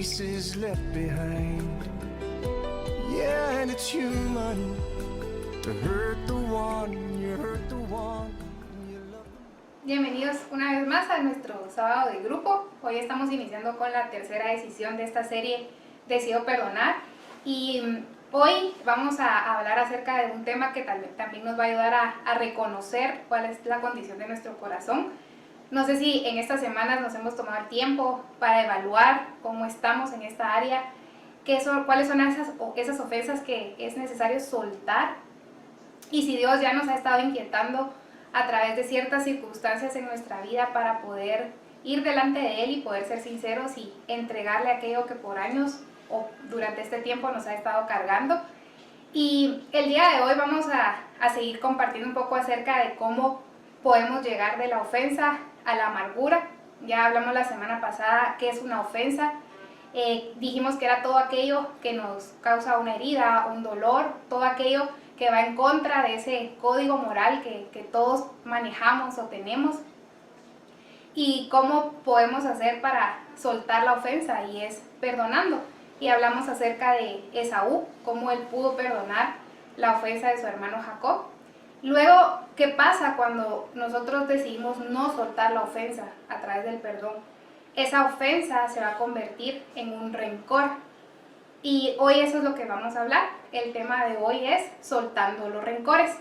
pieces left behind. Yeah, and it's human to hurt the one, you hurt the one you love. Bienvenidos una vez más a nuestro sábado de grupo. Hoy estamos iniciando con la tercera decisión de esta serie Decido Perdonar, y hoy vamos a hablar acerca de un tema que también nos va a ayudar a reconocer cuál es la condición de nuestro corazón. No sé si en estas semanas nos hemos tomado el tiempo para evaluar cómo estamos en esta área, cuáles son esas ofensas que es necesario soltar, y si Dios ya nos ha estado inquietando a través de ciertas circunstancias en nuestra vida para poder ir delante de Él y poder ser sinceros y entregarle aquello que por años o durante este tiempo nos ha estado cargando. Y el día de hoy vamos a seguir compartiendo un poco acerca de cómo podemos llegar de la ofensa a la amargura. Ya hablamos la semana pasada qué es una ofensa. Dijimos que era todo aquello que nos causa una herida, un dolor, todo aquello que va en contra de ese código moral que todos manejamos o tenemos. Y cómo podemos hacer para soltar la ofensa, y es perdonando. Y hablamos acerca de Esaú, cómo él pudo perdonar la ofensa de su hermano Jacob. Luego, ¿qué pasa cuando nosotros decidimos no soltar la ofensa a través del perdón? Esa ofensa se va a convertir en un rencor. Y hoy eso es lo que vamos a hablar. El tema de hoy es soltando los rencores.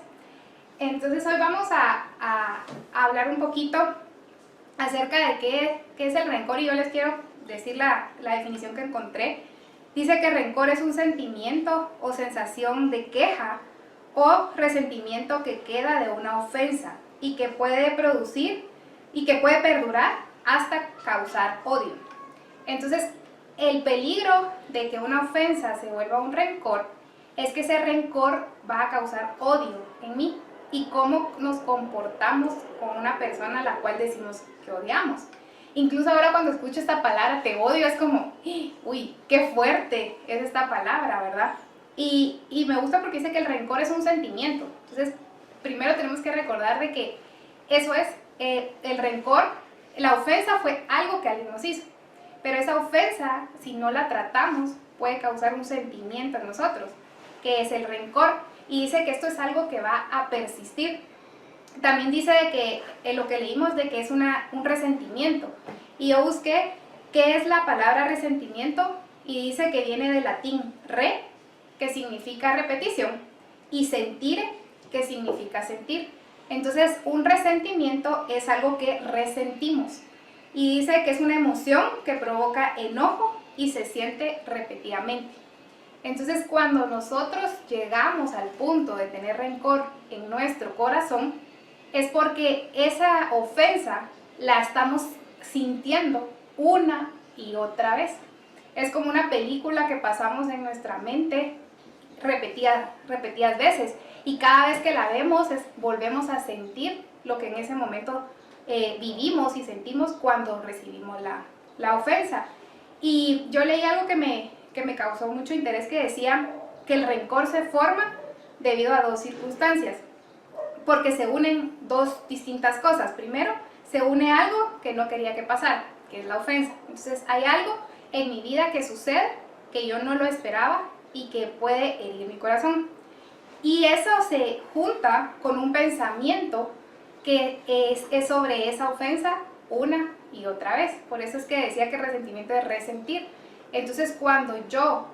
Entonces hoy vamos a hablar un poquito acerca de qué es el rencor, y yo les quiero decir la definición que encontré. Dice que rencor es un sentimiento o sensación de queja o resentimiento que queda de una ofensa y que puede producir y que puede perdurar hasta causar odio. Entonces, el peligro de que una ofensa se vuelva un rencor es que ese rencor va a causar odio en mí y cómo nos comportamos con una persona a la cual decimos que odiamos. Incluso ahora cuando escucho esta palabra, te odio, es como, uy, qué fuerte es esta palabra, ¿verdad? Y me gusta porque dice que el rencor es un sentimiento. Entonces, primero tenemos que recordar de que eso es el rencor. La ofensa fue algo que alguien nos hizo, pero esa ofensa, si no la tratamos, puede causar un sentimiento en nosotros, que es el rencor. Y dice que esto es algo que va a persistir. También dice de que lo que leímos de que es un resentimiento. Y yo busqué qué es la palabra resentimiento, y dice que viene del latín re, que significa repetición, y sentire, que significa sentir. Entonces, un resentimiento es algo que resentimos. Y dice que es una emoción que provoca enojo y se siente repetidamente. Entonces, cuando nosotros llegamos al punto de tener rencor en nuestro corazón, es porque esa ofensa la estamos sintiendo una y otra vez. Es como una película que pasamos en nuestra mente repetidas veces, y cada vez que la vemos volvemos a sentir lo que en ese momento vivimos y sentimos cuando recibimos la ofensa. Y yo leí algo que me causó mucho interés, que decía que el rencor se forma debido a dos circunstancias, porque se unen dos distintas cosas. Primero, se une algo que no quería que pasara, que es la ofensa. Entonces hay algo en mi vida que sucede que yo no lo esperaba y que puede herir mi corazón. Y eso se junta con un pensamiento que es sobre esa ofensa una y otra vez. Por eso es que decía que el resentimiento es resentir. Entonces, cuando yo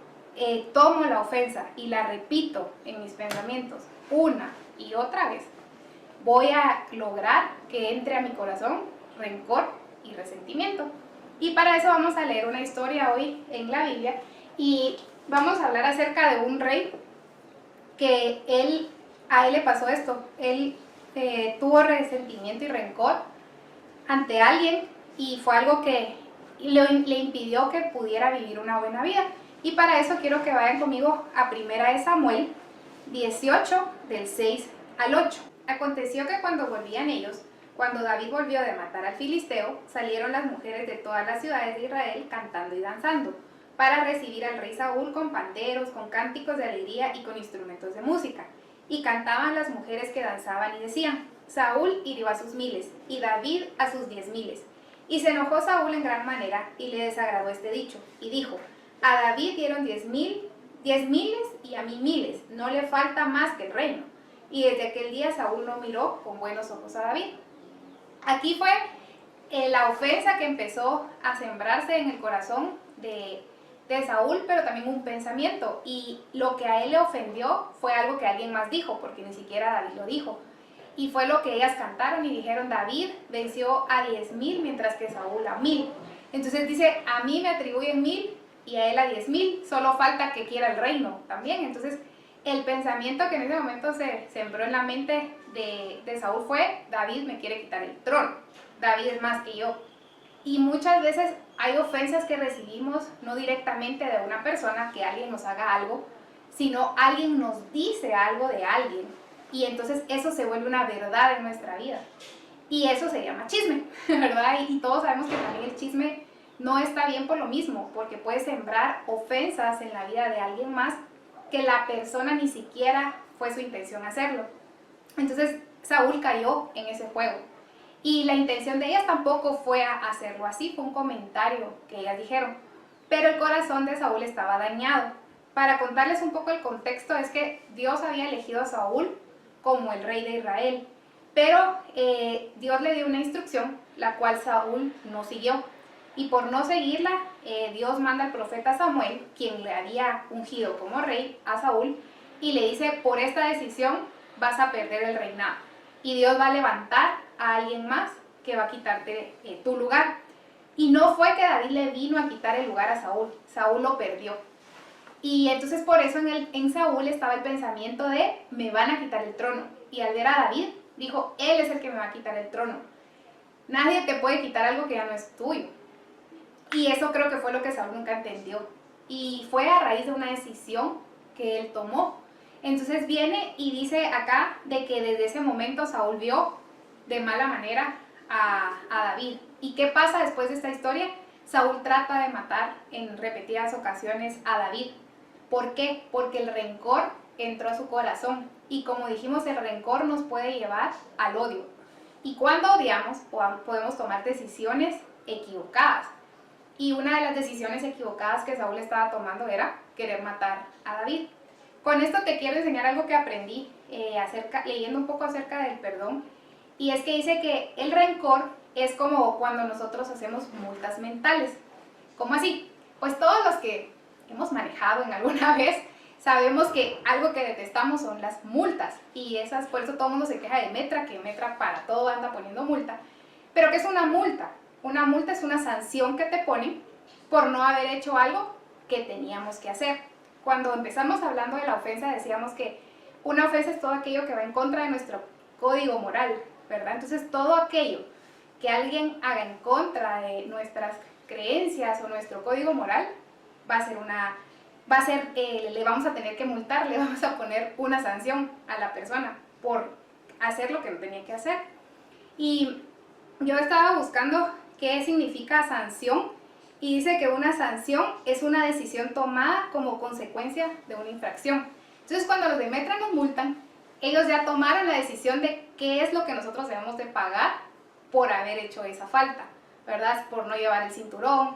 tomo la ofensa y la repito en mis pensamientos una y otra vez, voy a lograr que entre a mi corazón rencor y resentimiento. Y para eso vamos a leer una historia hoy en la Biblia, y vamos a hablar acerca de un rey que a él le pasó esto. Él tuvo resentimiento y rencor ante alguien, y fue algo que le impidió que pudiera vivir una buena vida. Y para eso quiero que vayan conmigo a 1 de Samuel 18, del 6 al 8. Aconteció que cuando volvían ellos, cuando David volvió de matar al filisteo, salieron las mujeres de todas las ciudades de Israel cantando y danzando, para recibir al rey Saúl con panderos, con cánticos de alegría y con instrumentos de música. Y cantaban las mujeres que danzaban y decían: Saúl hirió a sus miles, y David a sus 10,000. Y se enojó Saúl en gran manera y le desagradó este dicho, y dijo, a David dieron 10,000 y a mí miles, no le falta más que el reino. Y desde aquel día Saúl no miró con buenos ojos a David. Aquí fue la ofensa que empezó a sembrarse en el corazón de Saúl, pero también un pensamiento. Y lo que a él le ofendió fue algo que alguien más dijo, porque ni siquiera David lo dijo. Y fue lo que ellas cantaron y dijeron, David venció a 10,000 mientras que Saúl a 1,000. Entonces dice, a mí me atribuyen 1,000 y a él a 10,000, solo falta que quiera el reino también. Entonces el pensamiento que en ese momento se sembró en la mente de Saúl fue, David me quiere quitar el trono, David es más que yo. Y muchas veces hay ofensas que recibimos no directamente de una persona, que alguien nos haga algo, sino alguien nos dice algo de alguien. Y entonces eso se vuelve una verdad en nuestra vida. Y eso se llama chisme, ¿verdad? Y todos sabemos que también el chisme no está bien por lo mismo, porque puede sembrar ofensas en la vida de alguien más que la persona ni siquiera fue su intención hacerlo. Entonces Saúl cayó en ese juego. Y la intención de ellas tampoco fue hacerlo así, fue un comentario que ellas dijeron. Pero el corazón de Saúl estaba dañado. Para contarles un poco el contexto, es que Dios había elegido a Saúl como el rey de Israel, pero Dios le dio una instrucción, la cual Saúl no siguió, y por no seguirla, Dios manda al profeta Samuel, quien le había ungido como rey a Saúl, y le dice, por esta decisión vas a perder el reinado, y Dios va a levantar a alguien más que va a quitarte tu lugar. Y no fue que David le vino a quitar el lugar a Saúl, Saúl lo perdió. Y entonces por eso en Saúl estaba el pensamiento de, me van a quitar el trono. Y al ver a David, dijo, él es el que me va a quitar el trono. Nadie te puede quitar algo que ya no es tuyo. Y eso creo que fue lo que Saúl nunca entendió. Y fue a raíz de una decisión que él tomó. Entonces viene y dice acá de que desde ese momento Saúl vio de mala manera a David. ¿Y qué pasa después de esta historia? Saúl trata de matar en repetidas ocasiones a David. ¿Por qué? Porque el rencor entró a su corazón. Y como dijimos, el rencor nos puede llevar al odio. Y cuando odiamos, podemos tomar decisiones equivocadas. Y una de las decisiones equivocadas que Saúl estaba tomando era querer matar a David. Con esto te quiero enseñar algo que aprendí leyendo un poco acerca del perdón. Y es que dice que el rencor es como cuando nosotros hacemos multas mentales. ¿Cómo así? Pues todos los que hemos manejado en alguna vez sabemos que algo que detestamos son las multas. Y esas, por eso todo el mundo se queja de Metra, que Metra para todo anda poniendo multa. Pero ¿qué es una multa? Una multa es una sanción que te ponen por no haber hecho algo que teníamos que hacer. Cuando empezamos hablando de la ofensa, decíamos que una ofensa es todo aquello que va en contra de nuestro código moral, ¿verdad? Entonces todo aquello que alguien haga en contra de nuestras creencias o nuestro código moral le vamos a tener que multar, le vamos a poner una sanción a la persona por hacer lo que no tenía que hacer. Y yo estaba buscando qué significa sanción y dice que una sanción es una decisión tomada como consecuencia de una infracción. Entonces cuando los de Metra nos multan, ellos ya tomaron la decisión de qué es lo que nosotros debemos de pagar por haber hecho esa falta, ¿verdad? Por no llevar el cinturón,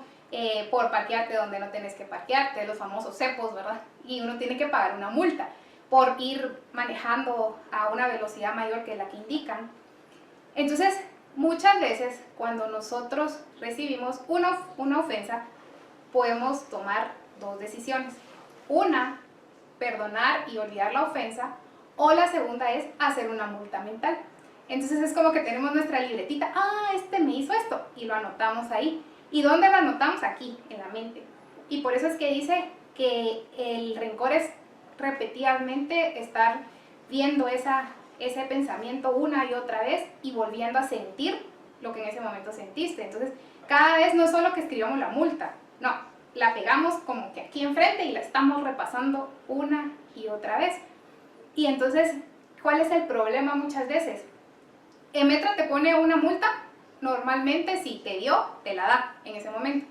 por parquearte donde no tienes que parquearte, los famosos cepos, ¿verdad? Y uno tiene que pagar una multa por ir manejando a una velocidad mayor que la que indican. Entonces, muchas veces cuando nosotros recibimos una ofensa, podemos tomar dos decisiones. Una, perdonar y olvidar la ofensa, o la segunda es hacer una multa mental. Entonces es como que tenemos nuestra libretita, este me hizo esto, y lo anotamos ahí. ¿Y dónde lo anotamos? Aquí, en la mente. Y por eso es que dice que el rencor es repetidamente estar viendo ese pensamiento una y otra vez y volviendo a sentir lo que en ese momento sentiste. Entonces, cada vez no es solo que escribamos la multa, no, la pegamos como que aquí enfrente y la estamos repasando una y otra vez. Y entonces, ¿cuál es el problema muchas veces? Metra te pone una multa, normalmente si te dio, te la da en ese momento.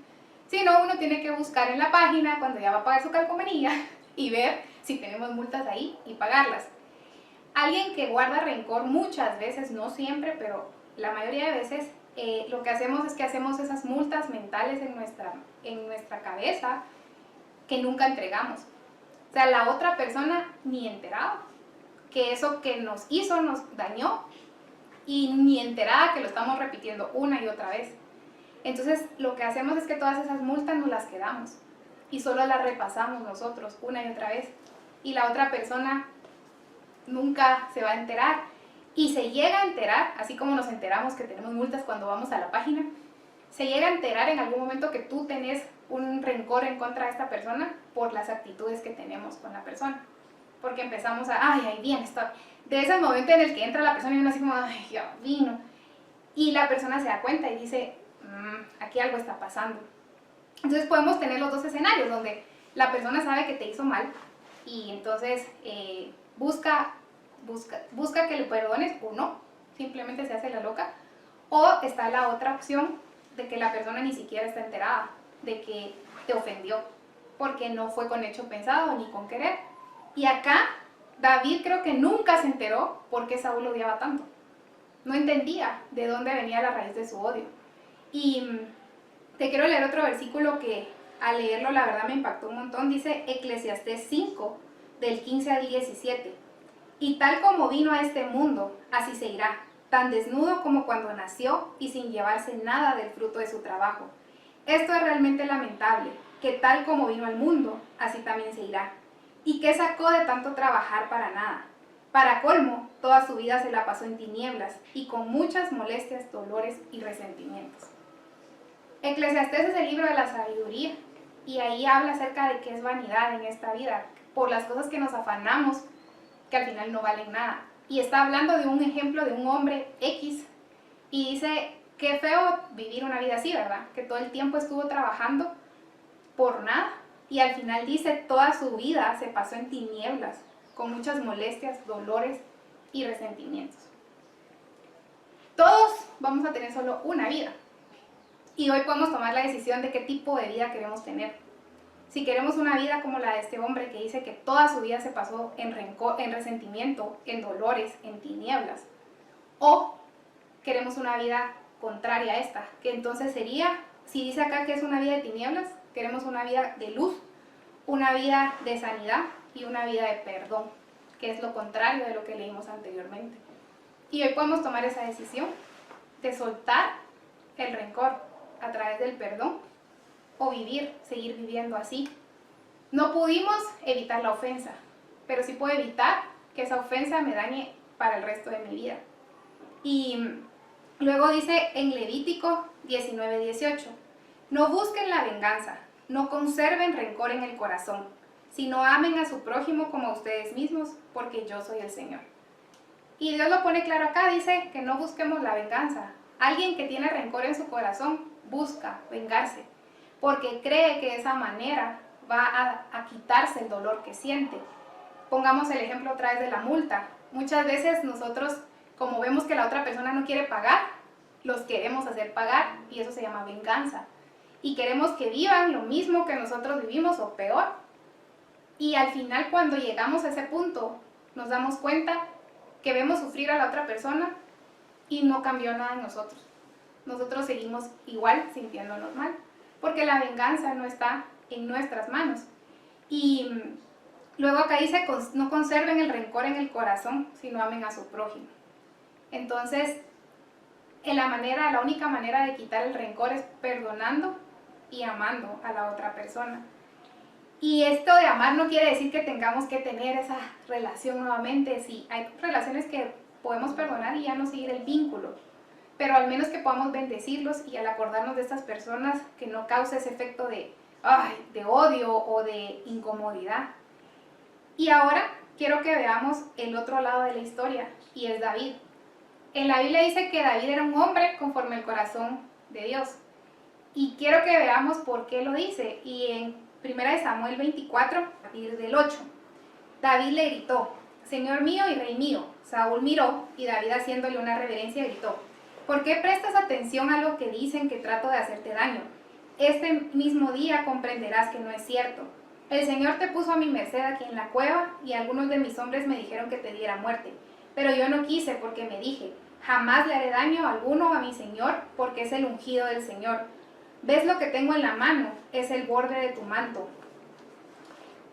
Si no, uno tiene que buscar en la página cuando ya va a pagar su calcomanía y ver si tenemos multas ahí y pagarlas. Alguien que guarda rencor muchas veces, no siempre, pero la mayoría de veces, lo que hacemos es que hacemos esas multas mentales en nuestra cabeza que nunca entregamos. O sea, la otra persona ni enterado que eso que nos hizo nos dañó y ni enterada que lo estamos repitiendo una y otra vez. Entonces, lo que hacemos es que todas esas multas nos las quedamos y solo las repasamos nosotros una y otra vez. Y la otra persona nunca se va a enterar. Y se llega a enterar, así como nos enteramos que tenemos multas cuando vamos a la página, se llega a enterar en algún momento que tú tenés un rencor en contra de esta persona por las actitudes que tenemos con la persona. Porque empezamos a, ay, ahí viene, está. De ese momento en el que entra la persona y uno así como, ay, ya vino. Y la persona se da cuenta y dice, aquí algo está pasando. Entonces podemos tener los dos escenarios, donde la persona sabe que te hizo mal y entonces busca que le perdones o no, simplemente se hace la loca. O está la otra opción de que la persona ni siquiera está enterada de que te ofendió, porque no fue con hecho pensado ni con querer. Y acá David creo que nunca se enteró por qué Saúl lo odiaba tanto. No entendía de dónde venía la raíz de su odio. Y te quiero leer otro versículo que al leerlo la verdad me impactó un montón. Dice Eclesiastés 5, del 15 al 17. Y tal como vino a este mundo, así se irá, tan desnudo como cuando nació y sin llevarse nada del fruto de su trabajo. Esto es realmente lamentable, que tal como vino al mundo, así también se irá. ¿Y qué sacó de tanto trabajar para nada? Para colmo, toda su vida se la pasó en tinieblas y con muchas molestias, dolores y resentimientos. Eclesiastés es el libro de la sabiduría y ahí habla acerca de qué es vanidad en esta vida, por las cosas que nos afanamos que al final no valen nada. Y está hablando de un ejemplo de un hombre X y dice, qué feo vivir una vida así, ¿verdad? Que todo el tiempo estuvo trabajando por nada y al final dice, toda su vida se pasó en tinieblas, con muchas molestias, dolores y resentimientos. Todos vamos a tener solo una vida y hoy podemos tomar la decisión de qué tipo de vida queremos tener. Si queremos una vida como la de este hombre que dice que toda su vida se pasó en rencor, en resentimiento, en dolores, en tinieblas, o queremos una vida contraria a esta, que entonces sería, si dice acá que es una vida de tinieblas, queremos una vida de luz, una vida de sanidad y una vida de perdón, que es lo contrario de lo que leímos anteriormente. Y hoy podemos tomar esa decisión de soltar el rencor a través del perdón o seguir viviendo así. No pudimos evitar la ofensa, pero sí puedo evitar que esa ofensa me dañe para el resto de mi vida. Y luego dice en Levítico 19:18, no busquen la venganza, no conserven rencor en el corazón, sino amen a su prójimo como a ustedes mismos, porque yo soy el Señor. Y Dios lo pone claro acá, dice que no busquemos la venganza. Alguien que tiene rencor en su corazón busca vengarse, porque cree que de esa manera va a quitarse el dolor que siente. Pongamos el ejemplo otra vez de la multa. Muchas veces nosotros, como vemos que la otra persona no quiere pagar, los queremos hacer pagar y eso se llama venganza. Y queremos que vivan lo mismo que nosotros vivimos o peor. Y al final cuando llegamos a ese punto, nos damos cuenta que vemos sufrir a la otra persona y no cambió nada en nosotros. Nosotros seguimos igual sintiéndonos mal, porque la venganza no está en nuestras manos. Y luego acá dice, no conserven el rencor en el corazón, sino amen a su prójimo. Entonces, la única manera de quitar el rencor es perdonando y amando a la otra persona. Y esto de amar no quiere decir que tengamos que tener esa relación nuevamente. Sí, hay relaciones que podemos perdonar y ya no seguir el vínculo, pero al menos que podamos bendecirlos y al acordarnos de estas personas que no cause ese efecto de odio o de incomodidad. Y ahora quiero que veamos el otro lado de la historia, y es David. En la Biblia dice que David era un hombre conforme al corazón de Dios. Y quiero que veamos por qué lo dice. Y en 1 Samuel 24, a partir del 8, David le gritó, Señor mío y Rey mío. Saúl miró y David, haciéndole una reverencia, gritó, ¿por qué prestas atención a lo que dicen que trato de hacerte daño? Este mismo día comprenderás que no es cierto. El Señor te puso a mi merced aquí en la cueva y algunos de mis hombres me dijeron que te diera muerte. Pero yo no quise porque me dije, Jamás le haré daño alguno a mi Señor, porque es el ungido del Señor. ¿Ves lo que tengo en la mano? Es el borde de tu manto.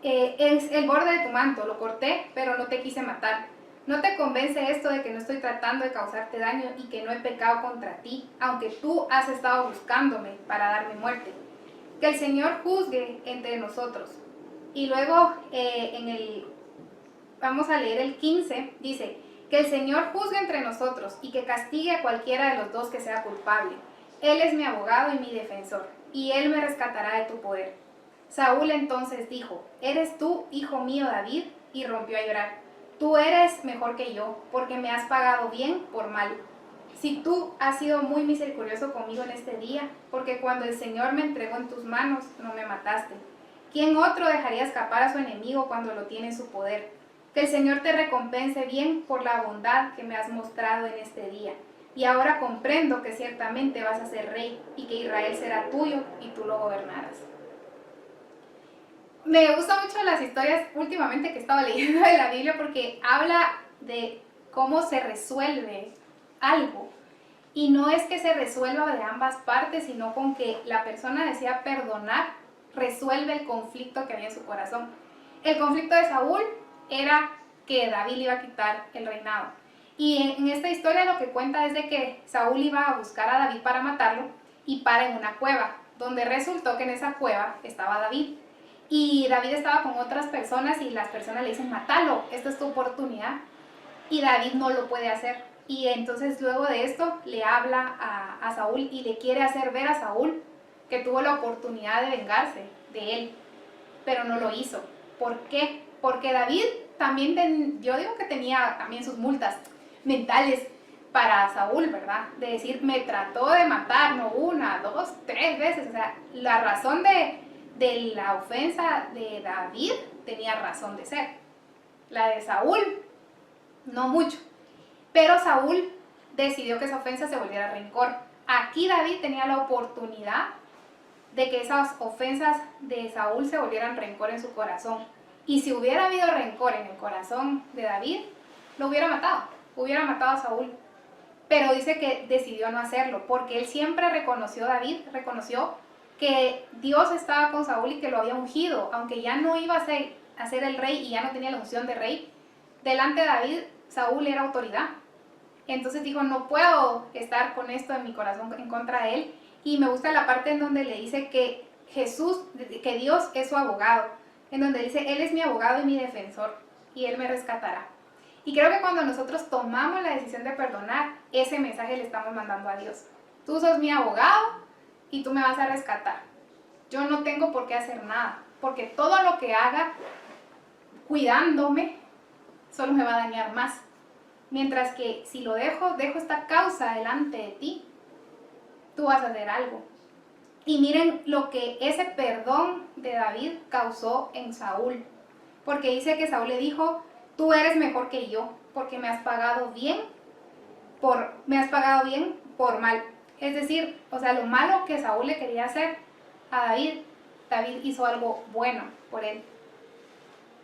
Es el borde de tu manto, lo corté, pero no te quise matar. ¿No te convence esto de que no estoy tratando de causarte daño y que no he pecado contra ti, aunque tú has estado buscándome para darme muerte? Que el Señor juzgue entre nosotros. Y luego vamos a leer el 15, dice, que el Señor juzgue entre nosotros y que castigue a cualquiera de los dos que sea culpable. Él es mi abogado y mi defensor, y él me rescatará de tu poder. Saúl entonces dijo, ¿eres tú, hijo mío David? Y rompió a llorar. Tú eres mejor que yo, porque me has pagado bien por mal. Si tú has sido muy misericordioso conmigo en este día, porque cuando el Señor me entregó en tus manos, no me mataste. ¿Quién otro dejaría escapar a su enemigo cuando lo tiene en su poder? Que el Señor te recompense bien por la bondad que me has mostrado en este día. Y ahora comprendo que ciertamente vas a ser rey y que Israel será tuyo y tú lo gobernarás. Me gustan mucho las historias últimamente que he estado leyendo de la Biblia porque habla de cómo se resuelve algo. Y no es que se resuelva de ambas partes, sino con que la persona decida perdonar, resuelve el conflicto que había en su corazón. El conflicto de Saúl era que David le iba a quitar el reinado. Y en esta historia lo que cuenta es de que Saúl iba a buscar a David para matarlo y para en una cueva, donde resultó que en esa cueva estaba David. Y David estaba con otras personas y las personas le dicen, mátalo, esta es tu oportunidad. Y David no lo puede hacer. Y entonces luego de esto le habla a Saúl y le quiere hacer ver a Saúl que tuvo la oportunidad de vengarse de él, pero no lo hizo. ¿Por qué? Porque David también, yo digo que tenía también sus multas mentales para Saúl, ¿verdad? De decir, me trató de matar, no una, dos, tres veces. O sea, la razón de la ofensa de David tenía razón de ser. La de Saúl, no mucho. Pero Saúl decidió que esa ofensa se volviera rencor. Aquí David tenía la oportunidad de que esas ofensas de Saúl se volvieran rencor en su corazón. Y si hubiera habido rencor en el corazón de David, lo hubiera matado a Saúl. Pero dice que decidió no hacerlo, porque él siempre reconoció, David reconoció que Dios estaba con Saúl y que lo había ungido, aunque ya no iba a ser el rey y ya no tenía la unción de rey. Delante de David, Saúl era autoridad. Entonces dijo, no puedo estar con esto en mi corazón en contra de él. Y me gusta la parte en donde le dice que que Dios es su abogado, en donde dice, Él es mi abogado y mi defensor, y Él me rescatará. Y creo que cuando nosotros tomamos la decisión de perdonar, ese mensaje le estamos mandando a Dios. Tú sos mi abogado y tú me vas a rescatar. Yo no tengo por qué hacer nada, porque todo lo que haga cuidándome, solo me va a dañar más. Mientras que si lo dejo esta causa delante de ti, tú vas a hacer algo. Y miren lo que ese perdón de David causó en Saúl. Porque dice que Saúl le dijo, tú eres mejor que yo, porque me has pagado bien por mal. Es decir, o sea, lo malo que Saúl le quería hacer a David, David hizo algo bueno por él.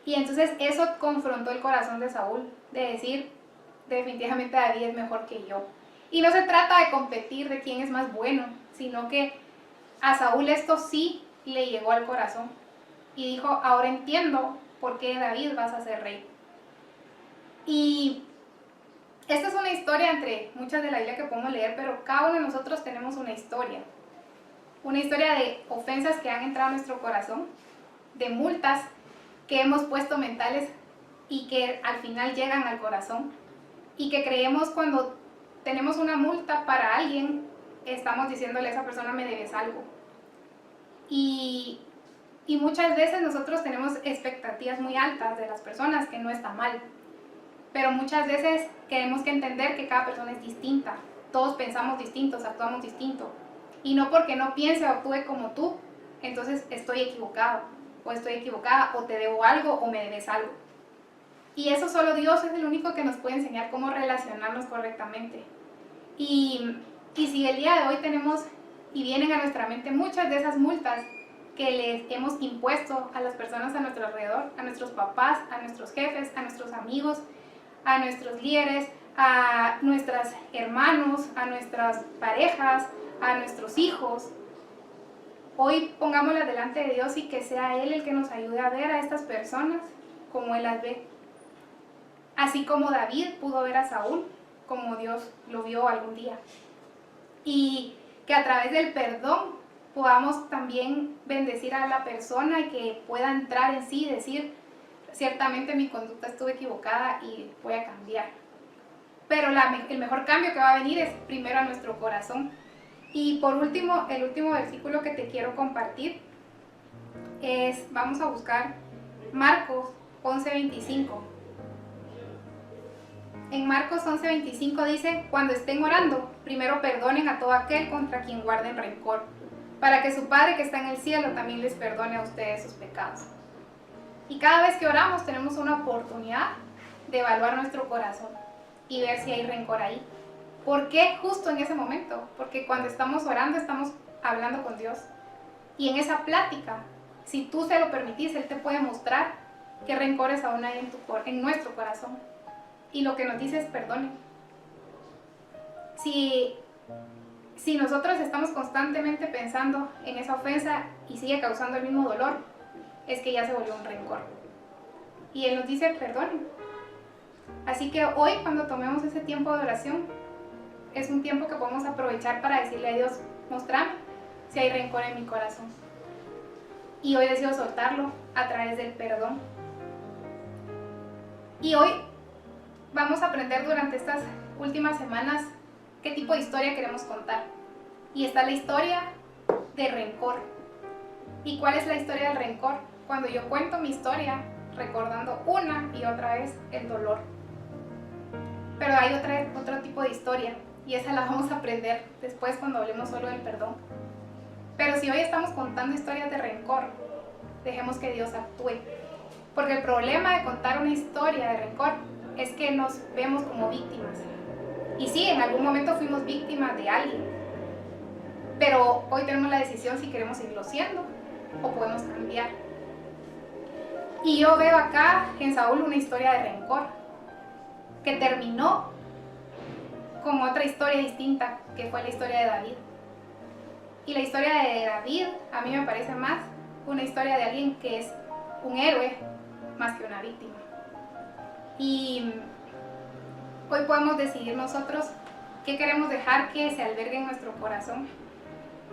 Y entonces eso confrontó el corazón de Saúl, de decir, definitivamente David es mejor que yo. Y no se trata de competir de quién es más bueno, sino que a Saúl esto sí le llegó al corazón. Y dijo, ahora entiendo por qué David vas a ser rey. Y esta es una historia entre muchas de la Biblia que podemos leer, pero cada uno de nosotros tenemos una historia. Una historia de ofensas que han entrado a nuestro corazón, de multas que hemos puesto mentales y que al final llegan al corazón. Y que creemos cuando tenemos una multa para alguien, estamos diciéndole a esa persona me debes algo. Y muchas veces nosotros tenemos expectativas muy altas de las personas, que no está mal. Pero muchas veces tenemos que entender que cada persona es distinta. Todos pensamos distintos, actuamos distinto. Y no porque no piense o actúe como tú, entonces estoy equivocado, o estoy equivocada, o te debo algo, o me debes algo. Y eso solo Dios es el único que nos puede enseñar cómo relacionarnos correctamente. Y si el día de hoy tenemos y vienen a nuestra mente muchas de esas multas que les hemos impuesto a las personas a nuestro alrededor, a nuestros papás, a nuestros jefes, a nuestros amigos, a nuestros líderes, a nuestros hermanos, a nuestras parejas, a nuestros hijos. Hoy pongámoslas delante de Dios y que sea Él el que nos ayude a ver a estas personas como Él las ve. Así como David pudo ver a Saúl como Dios lo vio algún día. Y que a través del perdón podamos también bendecir a la persona y que pueda entrar en sí y decir, ciertamente mi conducta estuvo equivocada y voy a cambiar. Pero el mejor cambio que va a venir es primero a nuestro corazón. Y por último, el último versículo que te quiero compartir es, vamos a buscar Marcos 11:25. En Marcos 11:25 dice, cuando estén orando, primero perdonen a todo aquel contra quien guarden rencor, para que su Padre que está en el cielo también les perdone a ustedes sus pecados. Y cada vez que oramos tenemos una oportunidad de evaluar nuestro corazón y ver si hay rencor ahí. ¿Por qué justo en ese momento? Porque cuando estamos orando estamos hablando con Dios. Y en esa plática, si tú se lo permitís, Él te puede mostrar qué rencores aún hay en nuestro corazón. Y lo que nos dice es perdone. Si nosotros estamos constantemente pensando en esa ofensa y sigue causando el mismo dolor, es que ya se volvió un rencor. Y Él nos dice perdone. Así que hoy, cuando tomemos ese tiempo de oración, es un tiempo que podemos aprovechar para decirle a Dios, mostrame si hay rencor en mi corazón. Y hoy decido soltarlo a través del perdón. Y hoy vamos a aprender durante estas últimas semanas qué tipo de historia queremos contar. Y está la historia de rencor. ¿Y cuál es la historia del rencor? Cuando yo cuento mi historia recordando una y otra vez el dolor. Pero hay otro tipo de historia y esa la vamos a aprender después cuando hablemos solo del perdón. Pero si hoy estamos contando historias de rencor, dejemos que Dios actúe. Porque el problema de contar una historia de rencor es que nos vemos como víctimas. Y sí, en algún momento fuimos víctimas de alguien. Pero hoy tenemos la decisión si queremos seguirlo siendo o podemos cambiar. Y yo veo acá en Saúl una historia de rencor que terminó con otra historia distinta, que fue la historia de David. Y la historia de David a mí me parece más una historia de alguien que es un héroe más que una víctima. Y hoy podemos decidir nosotros qué queremos dejar que se albergue en nuestro corazón.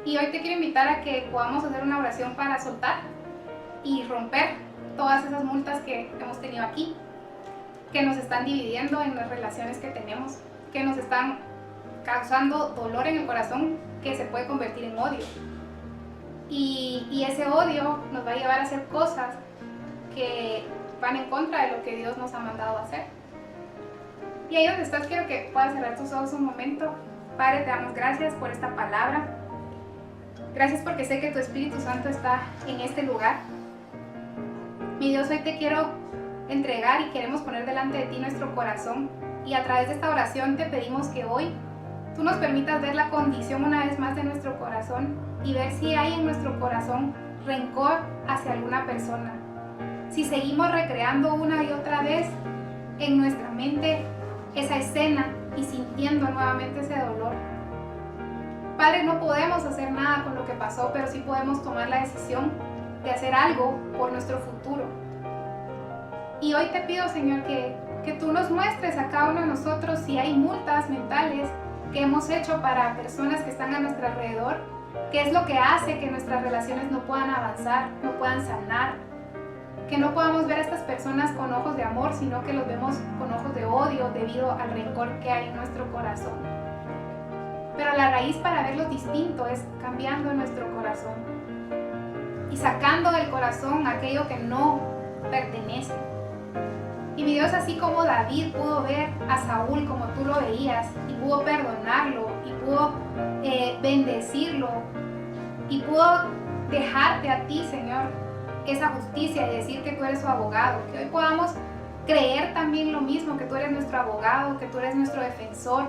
Y hoy te quiero invitar a que podamos hacer una oración para soltar y romper todas esas multas que hemos tenido aquí, que nos están dividiendo en las relaciones que tenemos, que nos están causando dolor en el corazón que se puede convertir en odio. Y ese odio nos va a llevar a hacer cosas que van en contra de lo que Dios nos ha mandado a hacer. Y ahí donde estás, quiero que puedas cerrar tus ojos un momento. Padre, te damos gracias por esta palabra. Gracias porque sé que tu Espíritu Santo está en este lugar. Mi Dios, hoy te quiero entregar y queremos poner delante de ti nuestro corazón. Y a través de esta oración te pedimos que hoy tú nos permitas ver la condición una vez más de nuestro corazón y ver si hay en nuestro corazón rencor hacia alguna persona. Si seguimos recreando una y otra vez en nuestra mente esa escena y sintiendo nuevamente ese dolor. Padre, no podemos hacer nada con lo que pasó, pero sí podemos tomar la decisión de hacer algo por nuestro futuro. Y hoy te pido, Señor, que tú nos muestres a cada uno de nosotros si hay multas mentales que hemos hecho para personas que están a nuestro alrededor, qué es lo que hace que nuestras relaciones no puedan avanzar, no puedan sanar, que no podamos ver a estas personas con ojos de amor, sino que los vemos con ojos de odio debido al rencor que hay en nuestro corazón. Pero la raíz para verlo distinto es cambiando nuestro corazón y sacando del corazón aquello que no pertenece. Y mi Dios, así como David pudo ver a Saúl como tú lo veías y pudo perdonarlo y pudo bendecirlo y pudo dejarte a ti, Señor, esa justicia y decir que tú eres su abogado, que hoy podamos creer también lo mismo, que tú eres nuestro abogado, que tú eres nuestro defensor,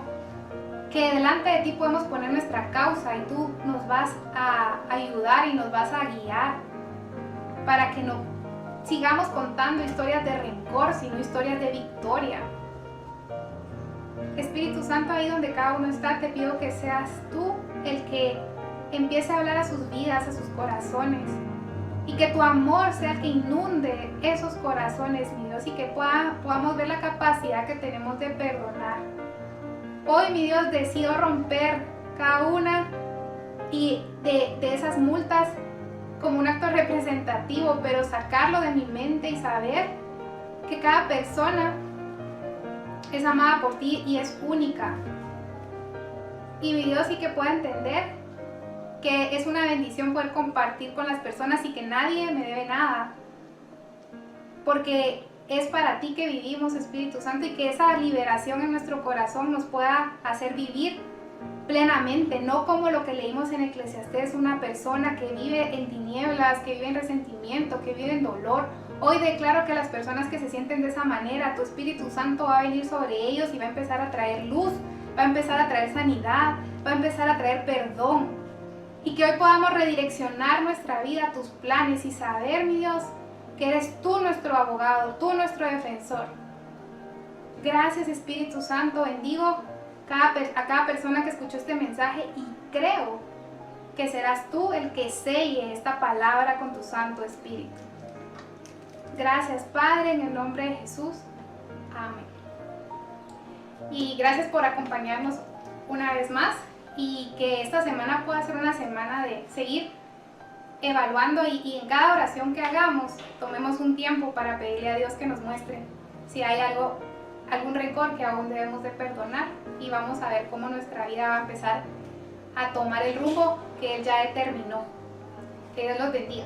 que delante de ti podemos poner nuestra causa y tú nos vas a ayudar y nos vas a guiar para que no sigamos contando historias de rencor, sino historias de victoria. Espíritu Santo, ahí donde cada uno está, te pido que seas tú el que empiece a hablar a sus vidas, a sus corazones, y que tu amor sea el que inunde esos corazones, mi Dios, y que podamos ver la capacidad que tenemos de perdonar. Hoy, mi Dios, decido romper cada una de esas multas como un acto representativo, pero sacarlo de mi mente y saber que cada persona es amada por ti y es única. Y mi Dios, sí que pueda entender que es una bendición poder compartir con las personas y que nadie me debe nada, porque es para ti que vivimos, Espíritu Santo, y que esa liberación en nuestro corazón nos pueda hacer vivir plenamente, no como lo que leímos en Eclesiastés, una persona que vive en tinieblas, que vive en resentimiento, que vive en dolor. Hoy declaro que las personas que se sienten de esa manera, tu Espíritu Santo va a venir sobre ellos y va a empezar a traer luz, va a empezar a traer sanidad, va a empezar a traer perdón. Y que hoy podamos redireccionar nuestra vida a tus planes y saber, mi Dios, que eres tú nuestro abogado, tú nuestro defensor. Gracias, Espíritu Santo, bendigo a cada persona que escuchó este mensaje y creo que serás tú el que selle esta palabra con tu Santo Espíritu. Gracias, Padre, en el nombre de Jesús. Amén. Y gracias por acompañarnos una vez más y que esta semana pueda ser una semana de seguir evaluando y en cada oración que hagamos tomemos un tiempo para pedirle a Dios que nos muestre si hay algún rencor que aún debemos de perdonar, y vamos a ver cómo nuestra vida va a empezar a tomar el rumbo que Él ya determinó. Que Dios los bendiga.